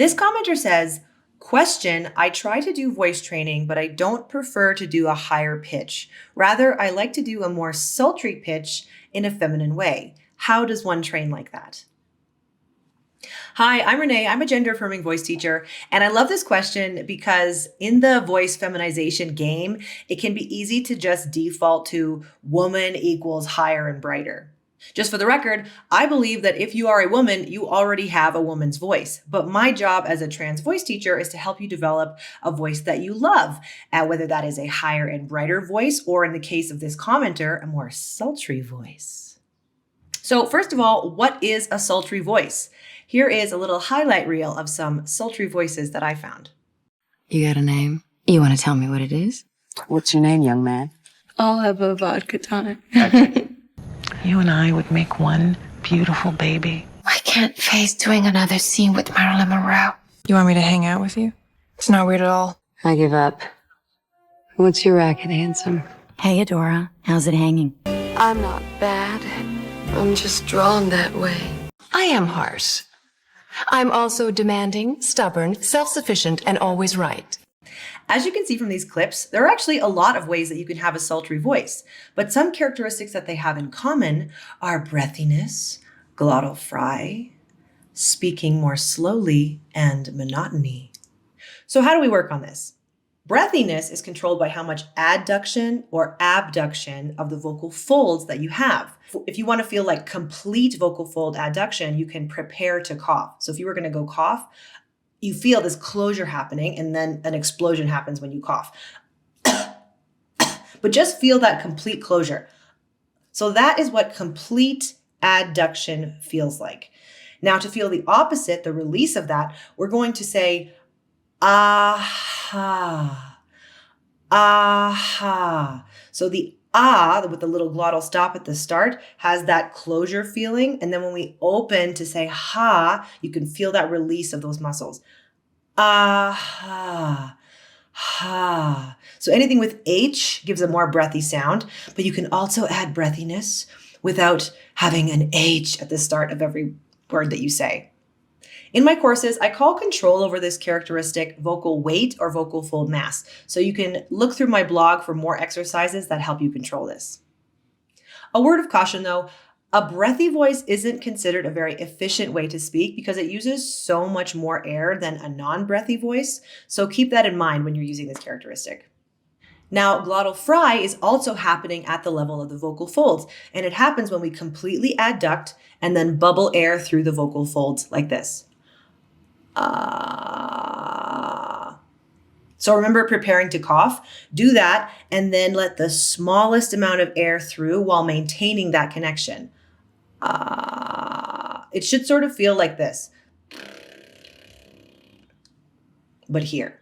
This commenter says, question, I try to do voice training, but I don't prefer to do a higher pitch. Rather, I like to do a more sultry pitch in a feminine way. How does one train like that? Hi, I'm Renee. I'm a gender-affirming voice teacher, and I love this question because in the voice feminization game, it can be easy to just default to woman equals higher and brighter. Just for the record, I believe that if you are a woman, you already have a woman's voice. But my job as a trans voice teacher is to help you develop a voice that you love, whether that is a higher and brighter voice, or in the case of this commenter, a more sultry voice. So first of all, what is a sultry voice? Here is a little highlight reel of some sultry voices that I found. You got a name? You want to tell me what it is? What's your name, young man? I'll have a vodka tonic. You and I would make one beautiful baby. I can't face doing another scene with Marilyn Monroe. You want me to hang out with you? It's not weird at all. I give up. What's your racket, handsome? Hey, Adora. How's it hanging? I'm not bad. I'm just drawn that way. I am harsh. I'm also demanding, stubborn, self-sufficient, and always right. As you can see from these clips, there are actually a lot of ways that you can have a sultry voice, but some characteristics that they have in common are breathiness, glottal fry, speaking more slowly, and monotony. So how do we work on this? Breathiness is controlled by how much adduction or abduction of the vocal folds that you have. If you want to feel like complete vocal fold adduction, you can prepare to cough. So if you were going to go cough, you feel this closure happening and then an explosion happens when you cough. But just feel that complete closure. So that is what complete adduction feels like. Now to feel the opposite, the release of that, we're going to say, aha, aha. So the ah, with the little glottal stop at the start, has that closure feeling. And then when we open to say ha, you can feel that release of those muscles. Ah, ha. So anything with H gives a more breathy sound, but you can also add breathiness without having an H at the start of every word that you say. In my courses, I call control over this characteristic vocal weight or vocal fold mass. So you can look through my blog for more exercises that help you control this. A word of caution though, a breathy voice isn't considered a very efficient way to speak because it uses so much more air than a non-breathy voice. So keep that in mind when you're using this characteristic. Now, glottal fry is also happening at the level of the vocal folds, and it happens when we completely adduct and then bubble air through the vocal folds like this. So remember preparing to cough, do that, and then let the smallest amount of air through while maintaining that connection. It should sort of feel like this, but here.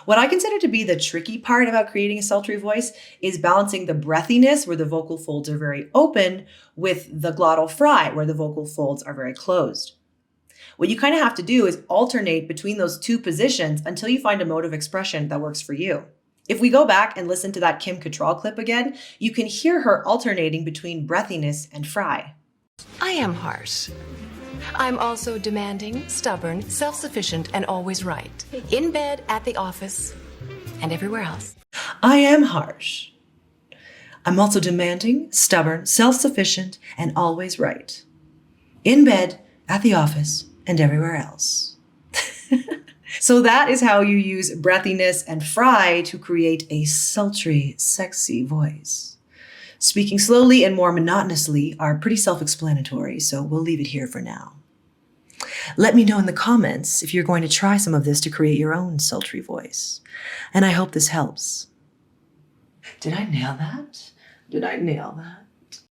What I consider to be the tricky part about creating a sultry voice is balancing the breathiness where the vocal folds are very open with the glottal fry where the vocal folds are very closed. What you kind of have to do is alternate between those two positions until you find a mode of expression that works for you. If we go back and listen to that Kim Cattrall clip again, you can hear her alternating between breathiness and fry. I am harsh. I'm also demanding, stubborn, self-sufficient, and always right. In bed, at the office, and everywhere else. I am harsh. I'm also demanding, stubborn, self-sufficient, and always right. In bed, at the office, and everywhere else. So that is how you use breathiness and fry to create a sultry, sexy voice. Speaking slowly and more monotonously are pretty self-explanatory, so we'll leave it here for now. Let me know in the comments if you're going to try some of this to create your own sultry voice. And I hope this helps. Did I nail that? Did I nail that?